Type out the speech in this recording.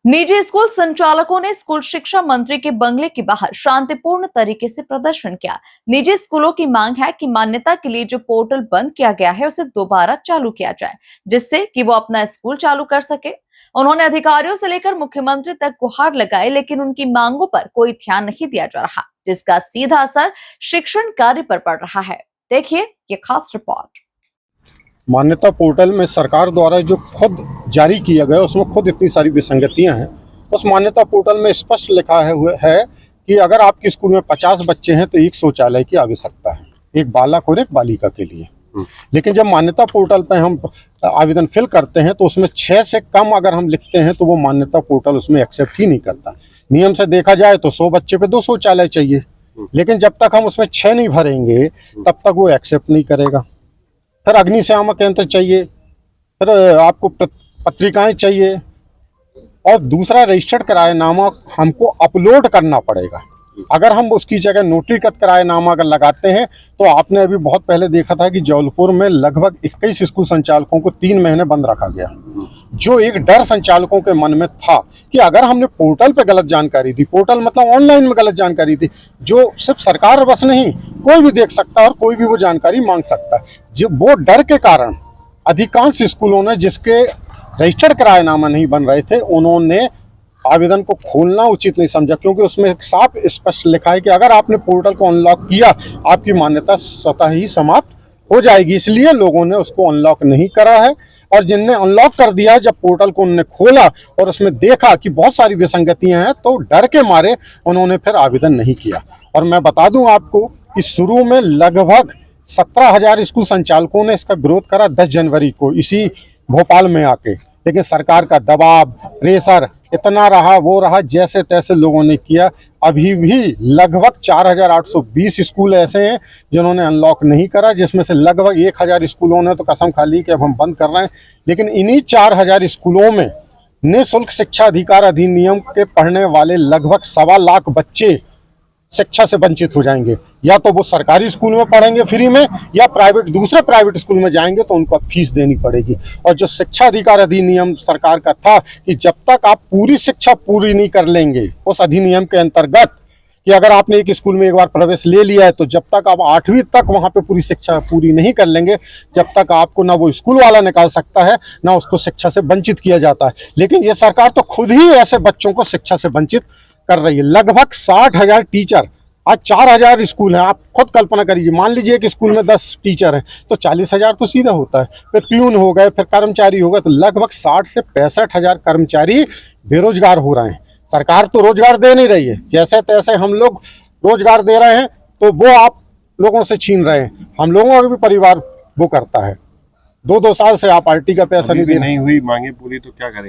निजी स्कूल संचालकों ने स्कूल शिक्षा मंत्री के बंगले के बाहर शांतिपूर्ण तरीके से प्रदर्शन किया। निजी स्कूलों की मांग है कि मान्यता के लिए जो पोर्टल बंद किया गया है उसे दोबारा चालू किया जाए, जिससे कि वो अपना स्कूल चालू कर सके। उन्होंने अधिकारियों से लेकर मुख्यमंत्री तक गुहार लगाई, लेकिन उनकी मांगों पर कोई ध्यान नहीं दिया जा रहा, जिसका सीधा असर शिक्षण कार्य पर पड़ रहा है। देखिए ये खास रिपोर्ट। मान्यता पोर्टल में सरकार द्वारा जो खुद जारी किया गया उसमें खुद इतनी सारी विसंगतियां हैं। उस मान्यता पोर्टल में स्पष्ट लिखा है कि अगर आपके स्कूल में 50 बच्चे हैं तो एक शौचालय की आवश्यकता है, एक बालक और एक बालिका के लिए। लेकिन जब मान्यता पोर्टल पर हम आवेदन फिल करते हैं तो उसमें 6 से कम अगर हम लिखते हैं तो वो मान्यता पोर्टल उसमें एक्सेप्ट ही नहीं करता। नियम से देखा जाए तो 100 बच्चे पे 2 शौचालय चाहिए, लेकिन जब तक हम उसमें 6 नहीं भरेंगे तब तक वो एक्सेप्ट नहीं करेगा। फिर अग्निशामक यंत्र चाहिए, फिर आपको पत्रिकाएं चाहिए और दूसरा रजिस्टर्ड करारनामा हमको अपलोड करना पड़ेगा। अगर हम उसकी जगह नोटरीकृत करारनामा अगर लगाते हैं तो आपने अभी बहुत पहले देखा था कि जबलपुर में लगभग 21 स्कूल संचालकों को 3 महीने बंद रखा गया। जो एक डर संचालकों के मन में था कि अगर हमने पोर्टल पे गलत जानकारी दी, पोर्टल मतलब ऑनलाइन में गलत जानकारी दी, जो सिर्फ सरकार बस नहीं कोई भी देख सकता है और कोई भी वो जानकारी मांग सकता है, जो वो डर के कारण अधिकांश स्कूलों ने जिसके रजिस्टर्ड करारनामा नहीं बन रहे थे उन्होंने आवेदन को खोलना उचित नहीं समझा, क्योंकि उसमें साफ स्पष्ट लिखा है कि अगर आपने पोर्टल को अनलॉक किया आपकी मान्यता स्वतः ही समाप्त हो जाएगी। इसलिए लोगों ने उसको अनलॉक नहीं करा है, और जिनने अनलॉक कर दिया है, जब पोर्टल को उन्होंने खोला और उसमें देखा कि बहुत सारी विसंगतियां हैं तो डर के मारे उन्होंने फिर आवेदन नहीं किया। और मैं बता दूं आपको कि शुरू में लगभग 17,000 स्कूल संचालकों ने इसका विरोध करा 10 जनवरी को इसी भोपाल में आके, लेकिन सरकार का दबाव प्रेशर इतना रहा वो रहा, जैसे तैसे लोगों ने किया। अभी भी लगभग 4,820 स्कूल ऐसे हैं जिन्होंने अनलॉक नहीं करा, जिसमें से लगभग 1,000 स्कूलों ने तो कसम खा ली कि अब हम बंद कर रहे हैं। लेकिन इन्हीं 4,000 स्कूलों में निःशुल्क शिक्षा अधिकार अधिनियम के पढ़ने वाले लगभग 1.25 लाख बच्चे शिक्षा से वंचित हो जाएंगे। या तो वो सरकारी स्कूल में पढ़ेंगे फ्री में, या दूसरे प्राइवेट स्कूल में जाएंगे तो उनको फीस देनी पड़ेगी। और जो शिक्षा अधिकार अधिनियम सरकार का था कि जब तक आप पूरी शिक्षा पूरी नहीं कर लेंगे उस अधिनियम के अंतर्गत, कि अगर आपने एक स्कूल में एक बार प्रवेश ले लिया है तो जब तक आप 8वीं तक वहां पे पूरी शिक्षा पूरी नहीं कर लेंगे, जब तक आपको ना वो स्कूल वाला निकाल सकता है ना उसको शिक्षा से वंचित किया जाता है। लेकिन ये सरकार तो खुद ही ऐसे बच्चों को शिक्षा से वंचित कर रही है। लगभग 60,000 टीचर, आज 4,000 स्कूल हैं, आप खुद कल्पना करिए। मान लीजिए कि स्कूल में 10 टीचर हैं तो 40,000 तो सीधा होता है, फिर प्यून हो गए, फिर कर्मचारी हो गए, तो लगभग 60 से 65,000 कर्मचारी बेरोजगार हो रहे हैं। सरकार तो रोजगार दे नहीं रही है, जैसे तैसे हम लोग रोजगार दे रहे हैं तो वो आप लोगों से छीन रहे हैं। हम लोगों का भी परिवार वो करता है। 2-2 साल से आप आरटी का पैसा नहीं दे रहे। नहीं हुई मांगे पूरी तो क्या करेंगे?